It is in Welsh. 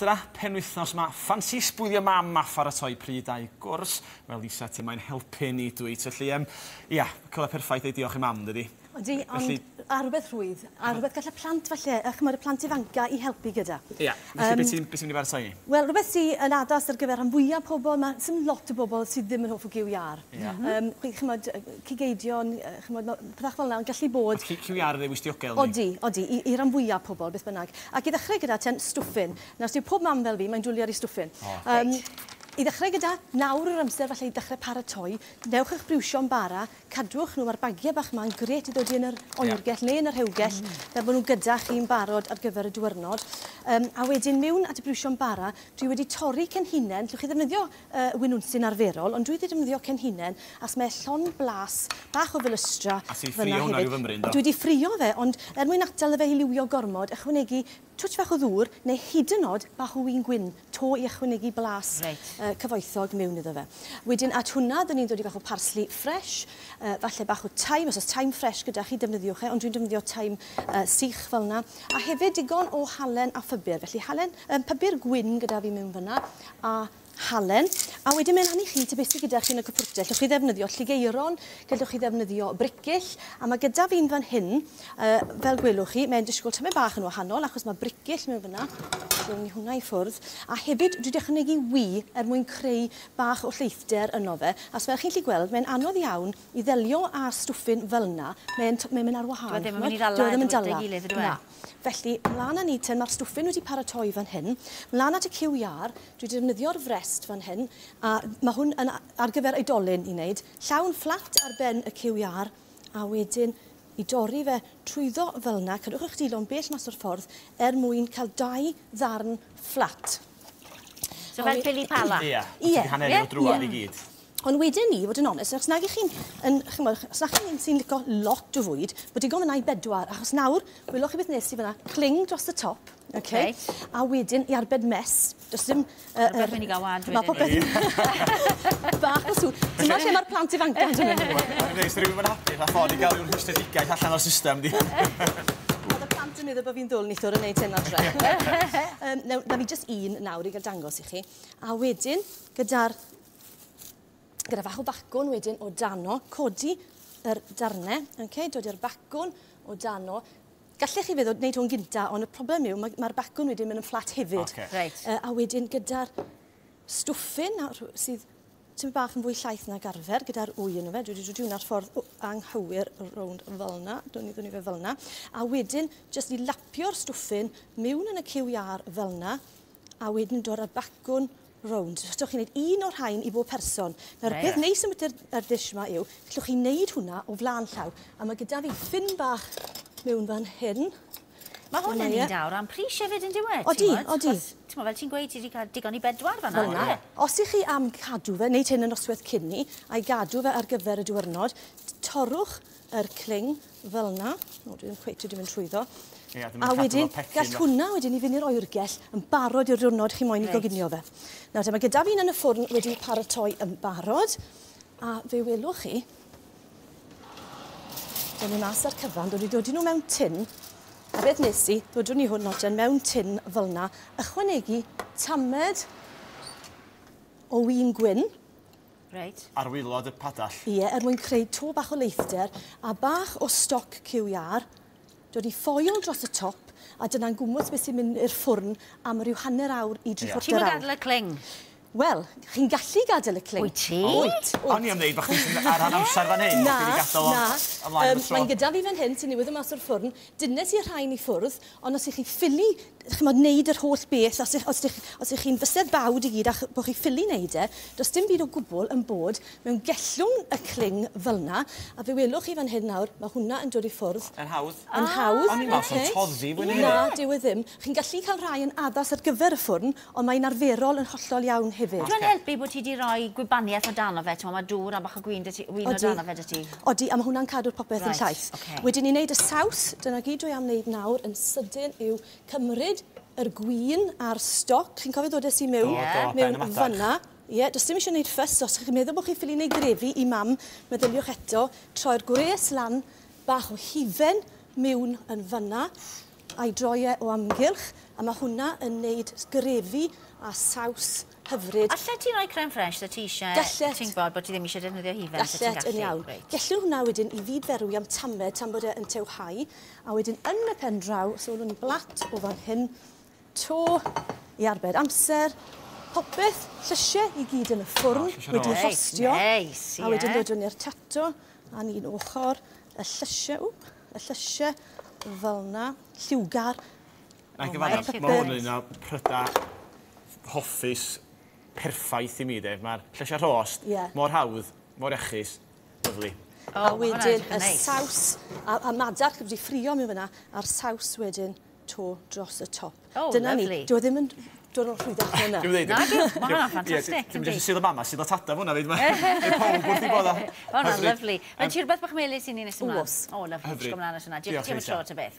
adra penwythnos yma. Ffansi sbwylio mam a pharatoi pryd a'i gwrs. Wel, Lisa, ti mae'n helpu ni dweud. Felly, ia, cyfle perffaith ei diolch i mam, dydi? Ydy, ond ar rhywbeth rwydd, ar rhywbeth gallai plant falle, chymod y plant ifanca i helpu gyda. Ia, felly beth sy'n mynd i baratoi? Wel, rhywbeth sy'n yn addas ar gyfer rhan fwyaf pobl, mae sy'n lot o bobl sydd ddim yn hoff o giw iar. Chymod, cigeidion, chymod, pethach fel yna, yn gallu bod... Ciw iar yn ei wystiogelni? Odi, i ran fwyaf pobl, beth bynnag. Ac i ddechrau gyda ten stwffyn. Nawr, sydd pob mam fel fi, mae'n dwlu ar ei stwffyn. I ddechrau gyda nawr o'r amser falle i ddechrau paratoi, newch eich briwsio'n bara, cadwch nhw ar bagiau bach ma'n gret i ddod i'n yr oergell neu yn yr hewgell, fel bod nhw'n gyda chi'n barod ar gyfer y diwrnod. A wedyn mewn at y briwsio'n bara, dwi wedi torri cenhinen, llwch chi ddefnyddio winwnsyn arferol, ond dwi wedi defnyddio cenhinen, as mae llon blas, bach o filustra. A sy'n ffrio hwnna i'w fymryn, do? Dwi wedi ffrio fe, ond er mwyn atal y fe i liwio gormod, ychwanegu twtch fach o ddŵr, neu hyd yn oed bach o wyn gwyn, to i ychwanegu blas cyfoethog mewn iddo fe. Wedyn, at hwnna, dyn ni'n dod i bach o parsli ffres, falle bach o taim, os oes taim ffres gyda chi, defnyddiwch ond dwi'n defnyddio taim sych fel yna. A hefyd digon o halen a ffybyr, felly halen, pybyr gwyn gyda fi mewn fyna, a halen. A wedyn mae'n hannu chi tybesi gyda chi yn y cwpwrtell. Llwch chi ddefnyddio lligeiron, gallwch chi ddefnyddio bricyll, a mae gyda fi'n fan hyn, fel gwelwch chi, mae'n disgwyl tymau bach yn wahanol, achos mae bricyll mewn fyna. Dwi'n ni hwnna i ffwrdd. A hefyd, dwi wedi ychwanegu wy mwyn creu bach o lleithder yno fe. As fel chi'n gallu gweld, mae'n anodd iawn i ddelio â stwffyn fel yna. Mae'n mynd ar wahân. Dwi'n mynd i ddala. Felly, mlaen â ni ten, mae'r stwffyn wedi paratoi fan hyn. Mlaen at y ciw iar, dwi wedi defnyddio'r frest fan hyn, a mae hwn ar gyfer eidolyn i wneud. Llawn fflat ar ben y ciw iar, a wedyn i dorri fe trwyddo fel yna, cadwch eich dilon bell mas o'r ffordd, mwyn cael 2 ddarn fflat. So fel pili pala? Ie, ti'n hanner o drwad i gyd. Ond wedyn ni, fod yn onest, os nag chi'n sy'n licio lot o fwyd, bod digon fyna i 4, achos nawr, welwch chi beth nes i fyna, cling dros y top, a wedyn i arbed mes, does dim... Rhywbeth mynd i gael wad wedyn. Mae popeth bach o sŵn. Dyma lle mae'r plant ifanc yn dod. Neis, rhywun yn hapus a ffordd i gael yw'r hystedigaeth allan o'r system, di. Oedd y plant yn meddwl bod fi'n ddwl nithwr yn neud hyn adre. Na fi jyst un nawr i gael dangos i chi. A wedyn, gyda fach o bacwn wedyn o dano, codi yr darnau, dod i'r bacwn o dano. Gallech chi feddwl wneud hwn gynta, ond y problem yw, mae'r bacwn wedyn mynd yn fflat hefyd. A wedyn gyda'r stwffyn, sydd tymed bach yn fwy llaeth na garfer, gyda'r wy yn fe, dwi wedi dod hwnna'r ffordd anghywir rownd fel yna, dwi'n fe fel yna. A wedyn, jyst i lapio'r stwffyn mewn yn y ciw iar fel yna, a wedyn dod â'r bacwn rownd. Llwch chi'n gwneud un o'r rhain i bob person. Nawr, beth neis am yr dish yma yw, llwch chi'n gwneud hwnna o flaen llaw. A mae gyda fi ffyn bach mewn fan hyn. Mae hwn yn un dawr am pris hefyd yn diwedd. Odi. Ti'n fel ti'n gweud, ti wedi cael digon i 4 fan yna. Os ych chi am cadw fe, neud hyn yn noswaith cynni, a'i gadw fe ar gyfer y diwrnod, torrwch yr cling fel yna. O, dwi'n cweith wedi mynd trwyddo. A wedyn, gall hwnna wedyn i fynd i'r oergell yn barod i'r diwrnod chi moyn i goginio fe. Nawr, mae gyda fi'n yn y ffwrn wedi paratoi yn barod, a fe welwch chi, dyn ni mas ar cyfan, dod i dod i nhw mewn tin, a beth nes i, dodwn ni hwn noden mewn tin fel yna, ychwanegu tamed o wyn gwyn. Ar wylod y padall. Ie, mwyn creu to bach o leithder, a bach o stoc ciw iar, dod i ffoil dros y top, a dyna'n gwmwys beth sy'n mynd i'r ffwrn am ryw hanner awr i 3/4 awr. Ti'n mynd gadael y cling? Wel, chi'n gallu gadael y cling. Wyt ti? O'n i am wneud, bach chi'n ar rhan amser fan hyn. Na. Mae'n gyda fi fan hyn, sy'n newydd y mas o'r ffwrn. Dynes i'r rhain i ffwrdd, ond os ych chi ffili, wneud yr holl beth, os ych chi'n fysedd bawd i gyd, a bod chi'n ffili wneud e, does dim byd o gwbl yn bod mewn gellwng y cling fel yna, a fe welwch chi fan hyn nawr, mae hwnna yn dod i ffwrdd. Yn hawdd? Yn hawdd. O'n i'n meddwl toddi fwy neu Na, dyw e ddim. Chi'n gallu cael rhai yn addas ar gyfer y ffwrn, ond mae'n arferol yn hollol iawn hefyd. Dwi'n helpu bod ti wedi rhoi gwybaniaeth o dano fe, mae dŵr a bach o gwyn o dano fe dy ti? Odi, a mae hwnna'n cadw'r popeth yn llaeth. Wedyn ni'n neud y saws, dyna gyd dwi am wneud nawr, yn sydyn yw cymryd yr gwyn a'r stoc. Chi'n cofio ddod i mewn fyna. Ie, does dim eisiau gwneud ffys, os chi'n meddwl bod chi'n ffili wneud grefi i mam, meddyliwch eto, troi'r gwres lan, bach o hifen mewn yn fyna, a'i droi o amgylch, a mae hwnna yn neud grefi a saws hyfryd. Alle ti roi creme fraiche da ti eisiau? Gallet. Ti'n gwybod bod ti ddim eisiau defnyddio hifen? Gallet yn iawn. Gellwn hwnna wedyn i fyd-ferwi am tamed tan bod e'n tewhau, a wedyn yn y pen draw, so nhw'n blat o fan hyn, to i arbed amser, popeth, llysiau i gyd yn y ffwrn, wedyn rhostio, a wedyn dod i'r tato, a'n un ochr, y llysiau fel yna, lliwgar. Na i gyfadda, mae hwn yn un o pryda hoffus perffaith i mi, de. Mae'r llysiau rhost, mor hawdd, mor iachus, lyflu. A wedyn y saws, a madarch wedi ffrio mewn fyna, a'r saws wedyn to dros y top. Dyna ni, dwi ddim yn dod o'n rhwyddach yna. Dwi'n dweud, mae hwnna'n ffantastig. Dwi'n dweud sydd o mama, sydd o tata hwnna fyd. Mae pob wrth i bod o. Mae hwnna'n lyflu. Mae'n siŵr beth bach melys i ni nes ymlaen. Oes. O, lyflu. Sgwm mlaen at hwnna. Diolch am y tro, ta beth.